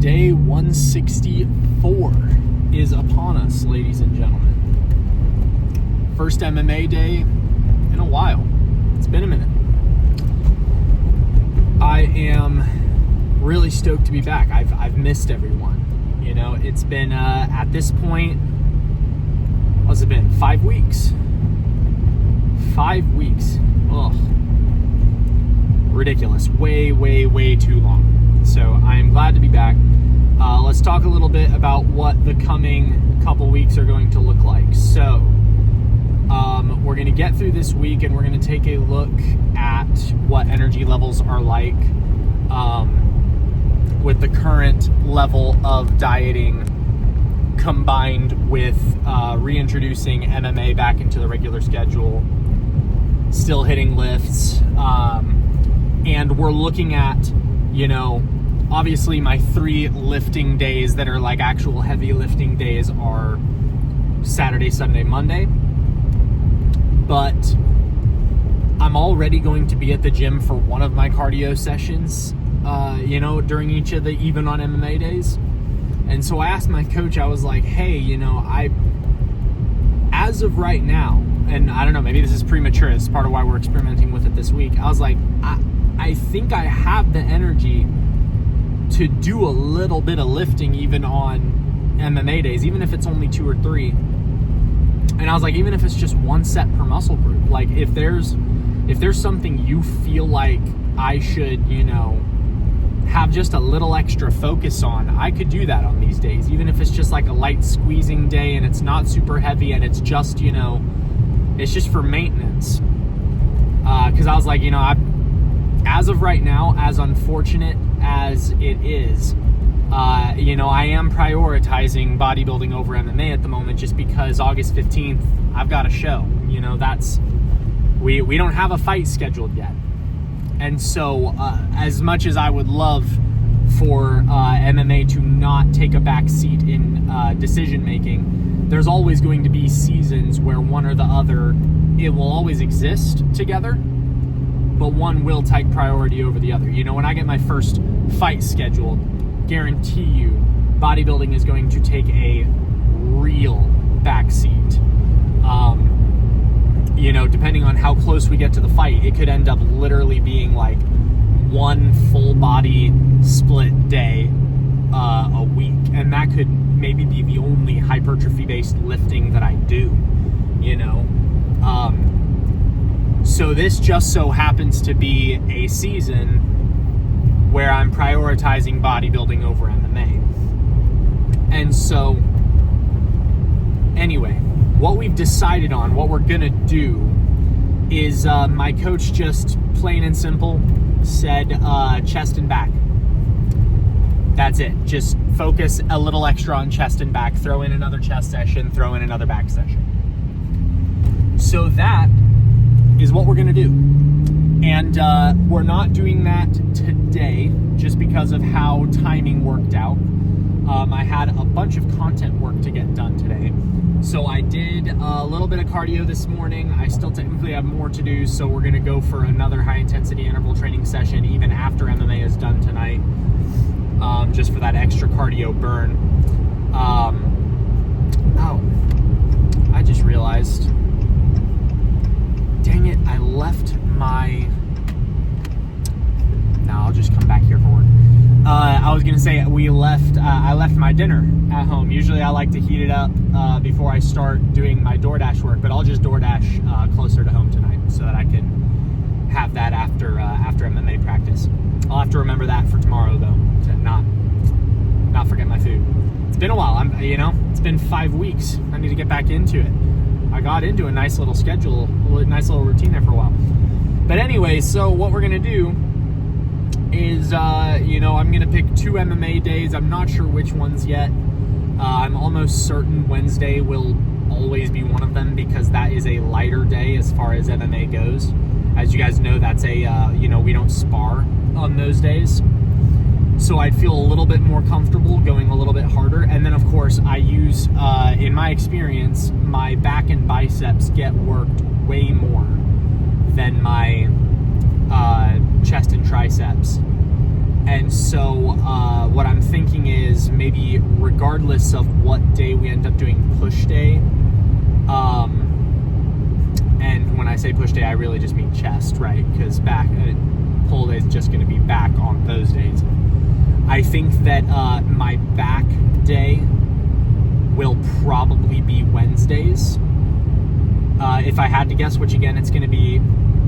Day 164 is upon us, ladies and gentlemen. First MMA day in a while. It's been a minute. I am really stoked to be back. I've missed everyone. You know, it's been, at this point, what's it been? 5 weeks? 5 weeks. Ugh. Ridiculous. Way, way, way too long. So I am glad to be back. Let's talk a little bit about what the coming couple weeks are going to look like. So we're going to get through this week and we're going to take a look at what energy levels are like with the current level of dieting combined with reintroducing MMA back into the regular schedule, still hitting lifts, and we're looking at, you know, obviously my 3 lifting days that are like actual heavy lifting days are Saturday, Sunday, Monday. But I'm already going to be at the gym for one of my cardio sessions, you know, during each of the even on MMA days. And so I asked my coach, I was like, hey, you know, as of right now, and I don't know, maybe this is premature, it's part of why we're experimenting with it this week. I was like, I think I have the energy to do a little bit of lifting even on MMA days, even if it's only 2 or 3. And I was like, even if it's just 1 set per muscle group, like if there's something you feel like I should, you know, have just a little extra focus on, I could do that on these days, even if it's just like a light squeezing day and it's not super heavy and it's just, you know, it's just for maintenance. Because I was like, you know, as of right now, as unfortunate as it is, you know, I am prioritizing bodybuilding over MMA at the moment just because August 15th, I've got a show. You know, we don't have a fight scheduled yet. And so as much as I would love for MMA to not take a back seat in decision making, there's always going to be seasons where one or the other, it will always exist together, but one will take priority over the other. You know, when I get my first fight scheduled, guarantee you bodybuilding is going to take a real backseat. You know, depending on how close we get to the fight, it could end up literally being like 1 full body split day a week, and that could maybe be the only hypertrophy based lifting that I do, you know. So this just so happens to be a season where I'm prioritizing bodybuilding over MMA. And so, anyway, what we've decided on, what we're gonna do, is my coach just plain and simple said chest and back. That's it. Just focus a little extra on chest and back. Throw in another chest session, throw in another back session. So that is what we're gonna do. And we're not doing that today just because of how timing worked out. I had a bunch of content work to get done today. So I did a little bit of cardio this morning. I still technically have more to do, so we're gonna go for another high intensity interval training session even after MMA is done tonight, just for that extra cardio burn. Oh, I just realized, dang it, I left my... No, I'll just come back here for work. I was gonna say I left my dinner at home. Usually I like to heat it up before I start doing my DoorDash work, but I'll just DoorDash closer to home tonight so that I can have that after MMA practice. I'll have to remember that for tomorrow though, to not forget my food. It's been a while. It's been 5 weeks. I need to get back into it. I got into a nice little schedule, a nice little routine there for a while. But anyway, so what we're gonna do is, I'm gonna pick 2 MMA days. I'm not sure which ones yet. I'm almost certain Wednesday will always be one of them because that is a lighter day as far as MMA goes. As you guys know, that's we don't spar on those days. So I'd feel a little bit more comfortable going a little bit harder. And then of course I use, in my experience, my back and biceps get worked way more than my chest and triceps. And so what I'm thinking maybe regardless of what day we end up doing push day, and when I say push day, I really just mean chest, right? Because pull day is just going to be back on those days. I think that my back day will probably be Wednesdays. If I had to guess, which again, it's going to be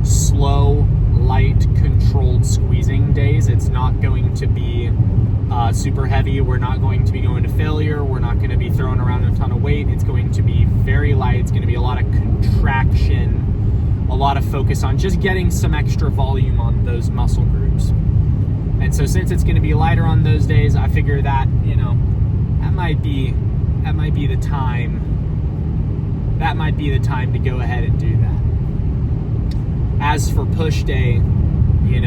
slow, light, controlled squeezing days. It's not going to be super heavy. We're not going to be going to failure. We're not going to be throwing around a ton of weight. It's going to be very light. It's going to be a lot of contraction, a lot of focus on just getting some extra volume on those muscle groups. And so since it's going to be lighter on those days, I figure that, that might be the time. That might be the time to go ahead and do that. As for push day, who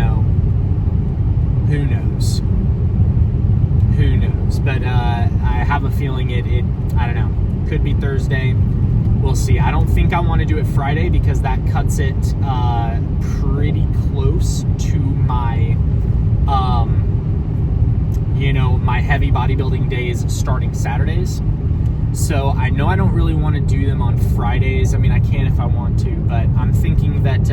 knows? Who knows? But I have a feeling it I don't know, could be Thursday. We'll see. I don't think I want to do it Friday because that cuts it pretty close to my my heavy bodybuilding days starting Saturdays. So I know I don't really want to do them on Fridays. I mean, I can if I want to, but I'm thinking that,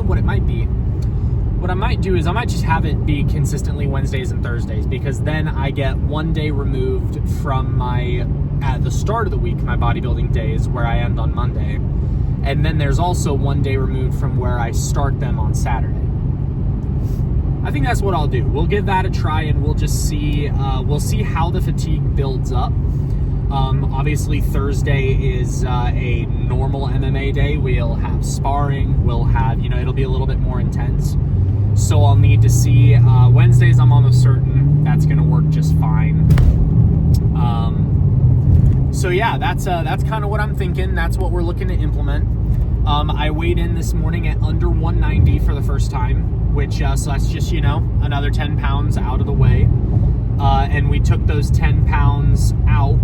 what it might be. What I might do is I might just have it be consistently Wednesdays and Thursdays, because then I get one day removed from at the start of the week, my bodybuilding days where I end on Monday. And then there's also one day removed from where I start them on Saturday. I think that's what I'll do. We'll give that a try and we'll just see, we'll see how the fatigue builds up. Obviously Thursday is a normal MMA day. We'll have sparring, we'll have, it'll be a little bit more intense. So I'll need to see. Wednesdays, I'm almost certain that's going to work just fine. So yeah, that's kind of what I'm thinking. That's what we're looking to implement. I weighed in this morning at under 190 for the first time, which, so that's just, another 10 pounds out of the way. And we took those 10 pounds out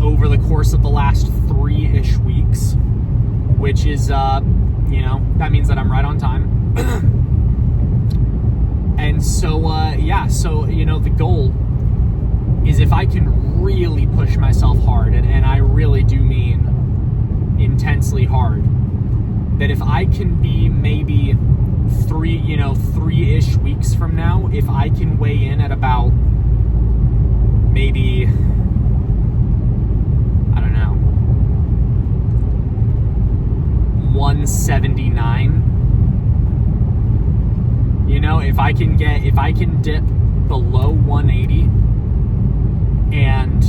over the course of the last 3-ish weeks, which is, that means that I'm right on time. And so, the goal is, if I can really push myself hard, and I really do mean intensely hard, that if I can be maybe 3-ish weeks from now, if I can weigh in at about maybe, 179, if I can dip below 180 and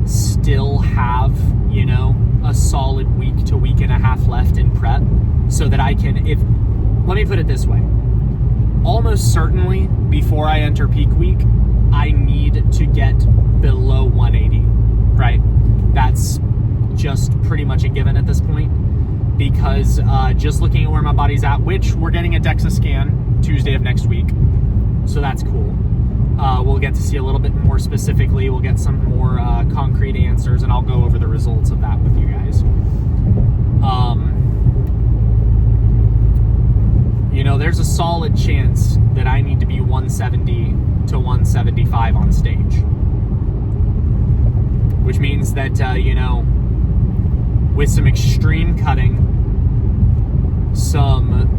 still have, a solid week to week and a half left in prep, so that I can, let me put it this way, almost certainly before I enter peak week, I need to get below 180, right? That's just pretty much a given at this point, because just looking at where my body's at, which we're getting a DEXA scan Tuesday of next week, so that's cool. We'll get to see a little bit more specifically. We'll get some more concrete answers, and I'll go over the results of that with you guys. There's a solid chance that I need to be 170 to 175 on stage, which means that, with some extreme cutting, some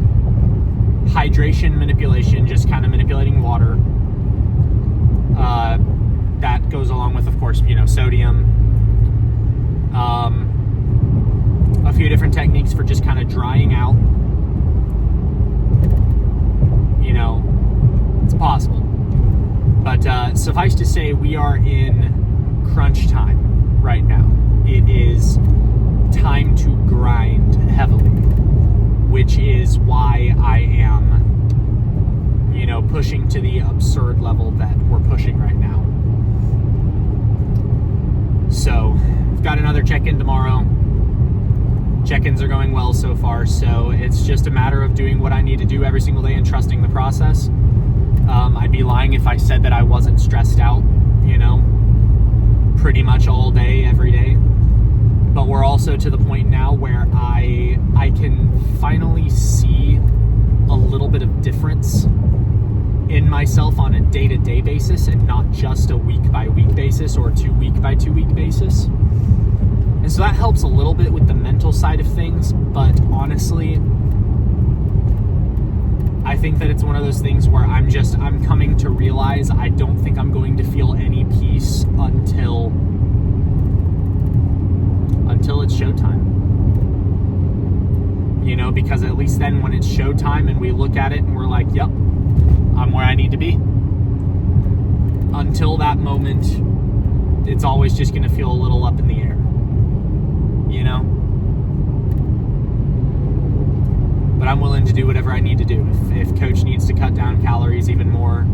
hydration manipulation, just kind of manipulating water, that goes along with, of course, sodium, a few different techniques for just kind of drying out. It's possible. But suffice to say, we are in crunch time right now. It is time to grind heavily, which is why I am, pushing to the absurd level that we're pushing right now. So, I've got another check-in tomorrow. Check-ins are going well so far, so it's just a matter of doing what I need to do every single day and trusting the process. I'd be lying if I said that I wasn't stressed out, pretty much all day, every day. But we're also to the point now where I can finally see a little bit of difference in myself on a day-to-day basis and not just a week-by-week basis or 2 week-by-2 week basis. And so that helps a little bit with the mental side of things, but honestly, I think that it's one of those things where I'm coming to realize I don't think I'm going to feel any peace until it's showtime. You know, because at least then when it's showtime and we look at it and we're like, yep, I'm where I need to be. Until that moment, it's always just going to feel a little up in the air. You know? But I'm willing to do whatever I need to do. If coach needs to cut down calories even more,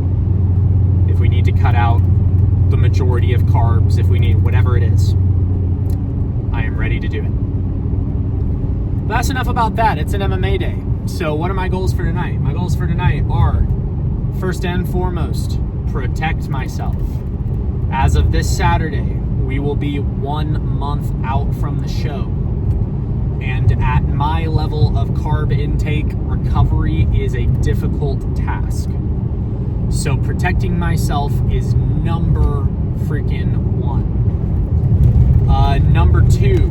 if we need to cut out the majority of carbs, if we need whatever it is, I am ready to do it. But that's enough about that. It's an MMA day. So what are my goals for tonight? My goals for tonight are, first and foremost, protect myself. As of this Saturday, we will be 1 month out from the show. And at my level of carb intake, recovery is a difficult task. So protecting myself is number freaking 1. Number 2,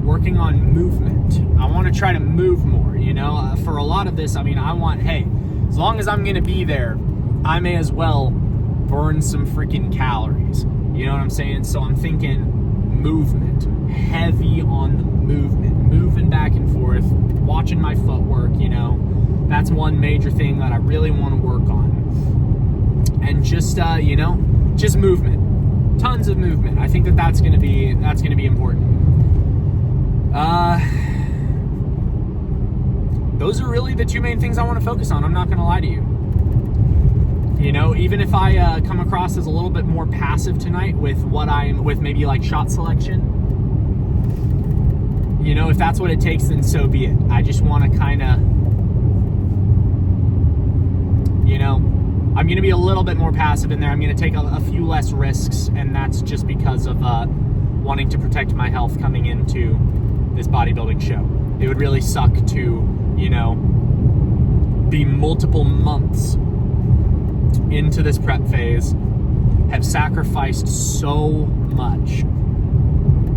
working on movement. I want to try to move more, you know. For a lot of this, I mean, as long as I'm going to be there, I may as well burn some freaking calories. You know what I'm saying? So I'm thinking movement, heavy on the movement, moving back and forth, watching my footwork, you know. That's one major thing that I really want to work on. And just, just movement. Tons of movement. I think that's going to be important. Those are really the 2 main things I want to focus on. I'm not going to lie to you. You know, even if I come across as a little bit more passive tonight with maybe like shot selection, you know, if that's what it takes, then so be it. I just want to kind of, you know, I'm going to be a little bit more passive in there. I'm going to take a few less risks, and that's just because of wanting to protect my health coming into this bodybuilding show. It would really suck to, you know, be multiple months into this prep phase, have sacrificed so much,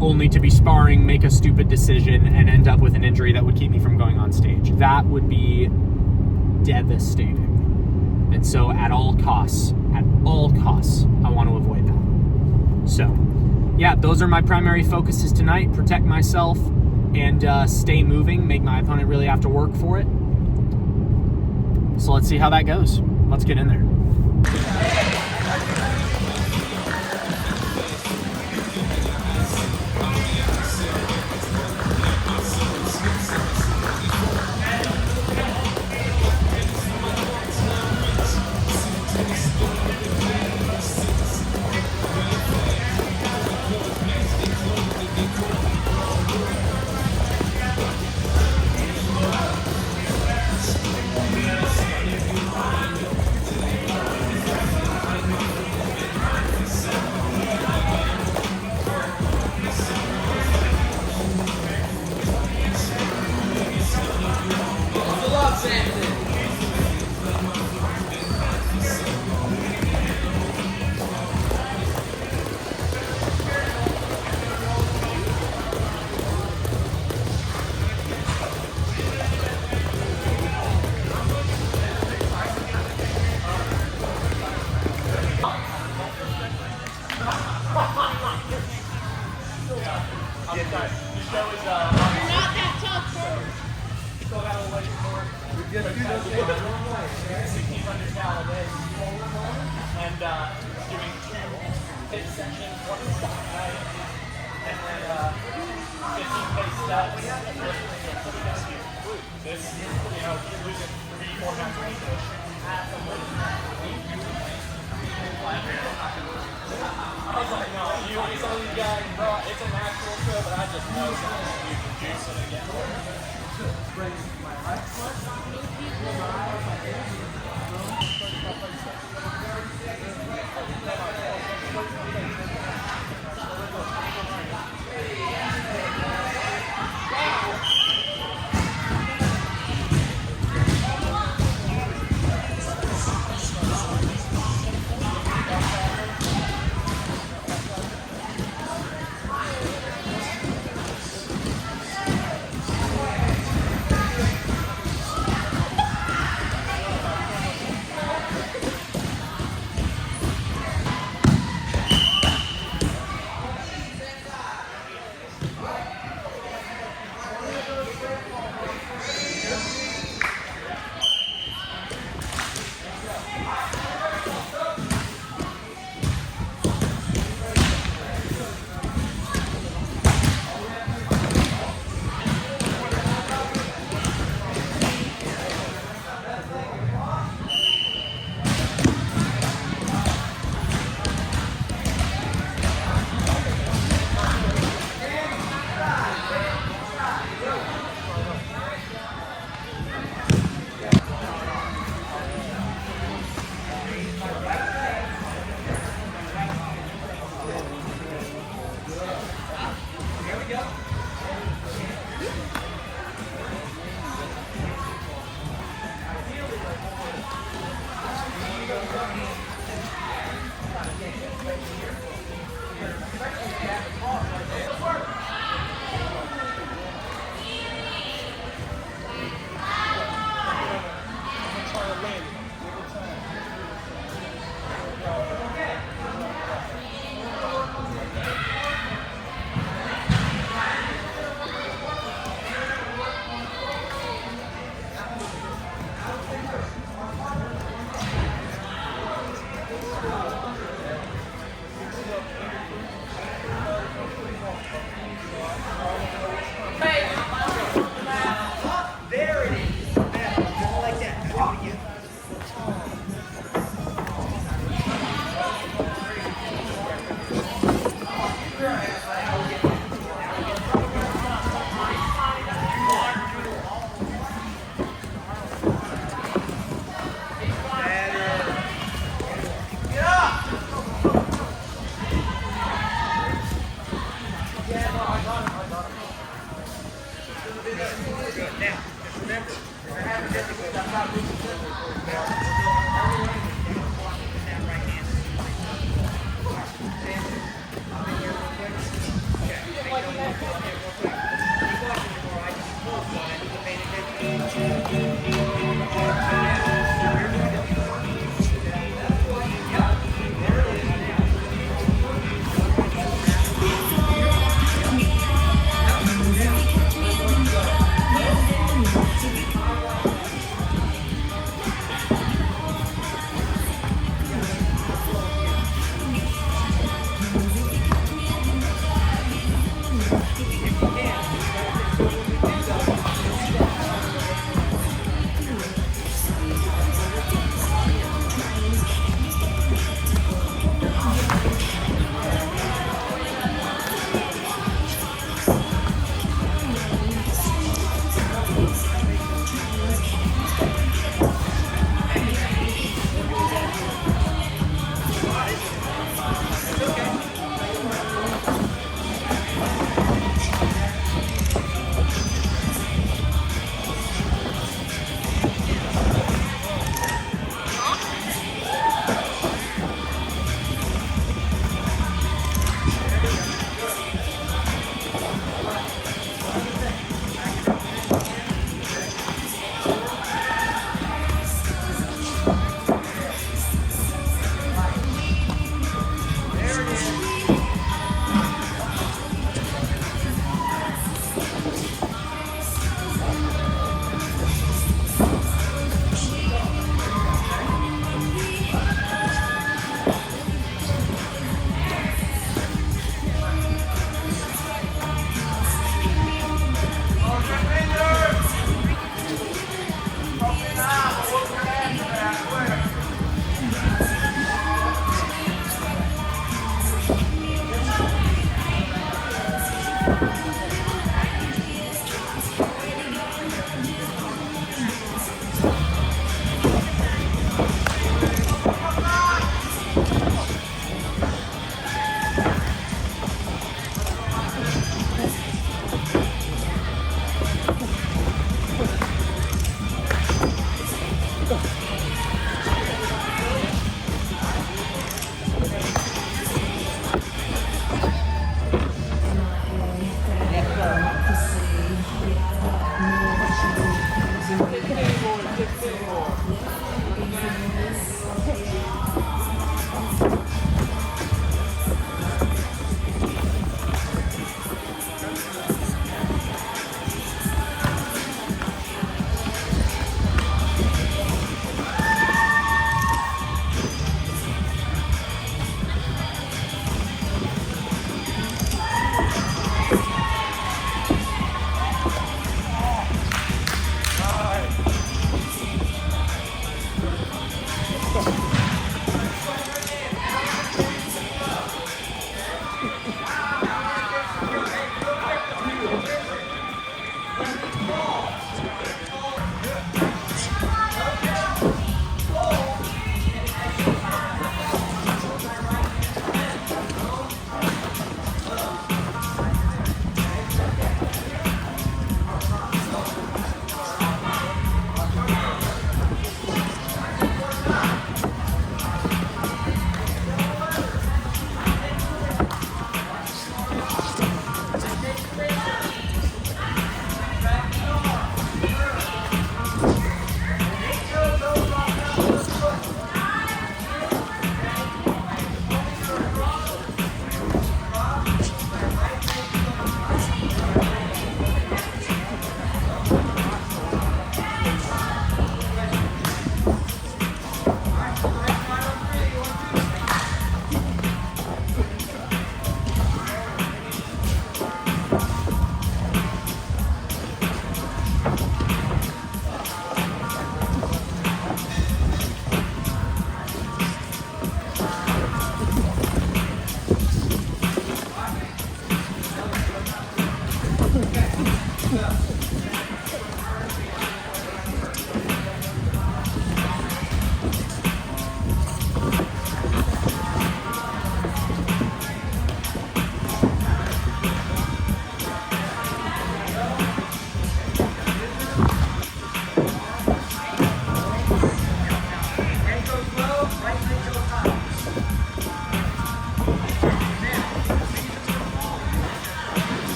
only to be sparring, make a stupid decision, and end up with an injury that would keep me from going on stage. That would be devastating. And so at all costs, I want to avoid that. So, yeah, those are my primary focuses tonight. Protect myself and stay moving, make my opponent really have to work for it. So let's see how that goes. Let's get in there.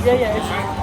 Yeah.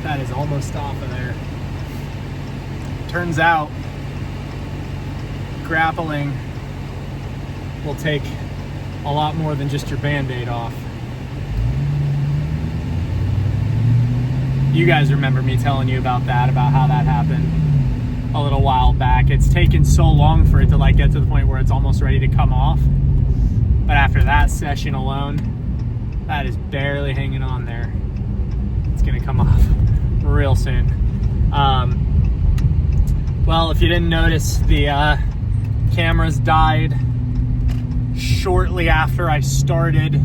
That is almost off of there. Turns out grappling will take a lot more than just your band-aid off. You guys remember me telling you about that, about how that happened a little while back. It's taken so long for it to like get to the point where it's almost ready to come off. But after that session alone, that is barely hanging on there. It's gonna come off real soon. Well, if you didn't notice, the cameras died shortly after I started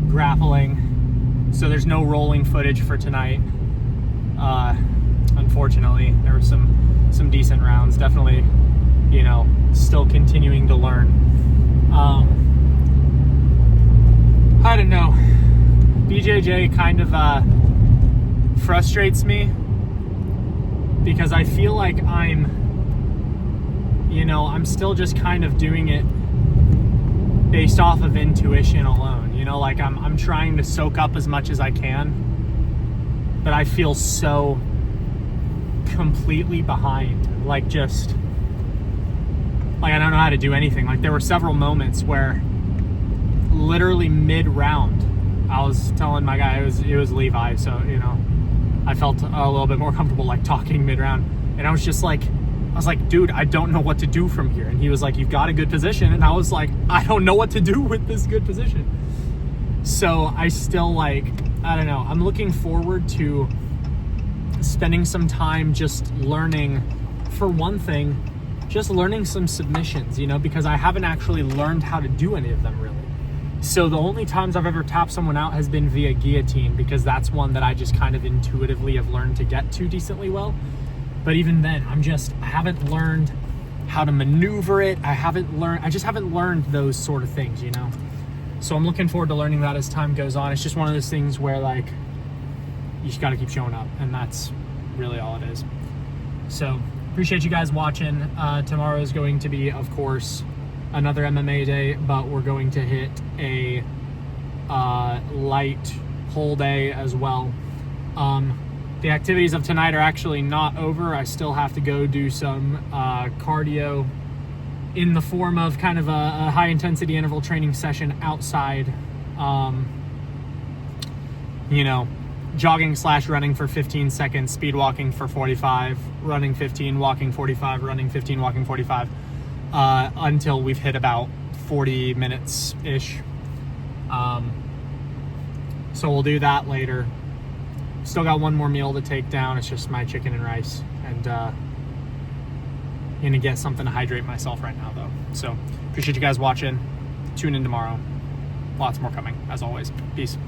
grappling, so there's no rolling footage for tonight. Unfortunately, there were some decent rounds. Definitely, you know, still continuing to learn. I don't know. BJJ kind of frustrates me because I feel like I'm still just kind of doing it based off of intuition alone. You know, like I'm trying to soak up as much as I can, but I feel so completely behind. Like I don't know how to do anything. Like there were several moments where literally mid-round, I was telling my guy, it was Levi, so, you know, I felt a little bit more comfortable like talking mid-round, and I was like, dude, I don't know what to do from here. And he was like, you've got a good position. And I was like, I don't know what to do with this good position. So I still I don't know. I'm looking forward to spending some time just learning, for one thing, just learning some submissions, you know, because I haven't actually learned how to do any of them really. So the only times I've ever tapped someone out has been via guillotine, because that's one that I just kind of intuitively have learned to get to decently well. But even then, I haven't learned how to maneuver it. I just haven't learned those sort of things, you know? So I'm looking forward to learning that as time goes on. It's just one of those things where you just gotta keep showing up, and that's really all it is. So appreciate you guys watching. Tomorrow is going to be, of course, another MMA day, but we're going to hit a light pull day as well. The activities of tonight are actually not over. I still have to go do some cardio in the form of kind of a high intensity interval training session outside. You know, jogging / running for 15 seconds, speed walking for 45, running 15, walking 45, running 15, walking 45, until we've hit about 40 minutes ish. So we'll do that later. Still got one more meal to take down. It's just my chicken and rice, and gonna get something to hydrate myself right now though. So appreciate you guys watching. Tune in tomorrow. Lots more coming as always. Peace.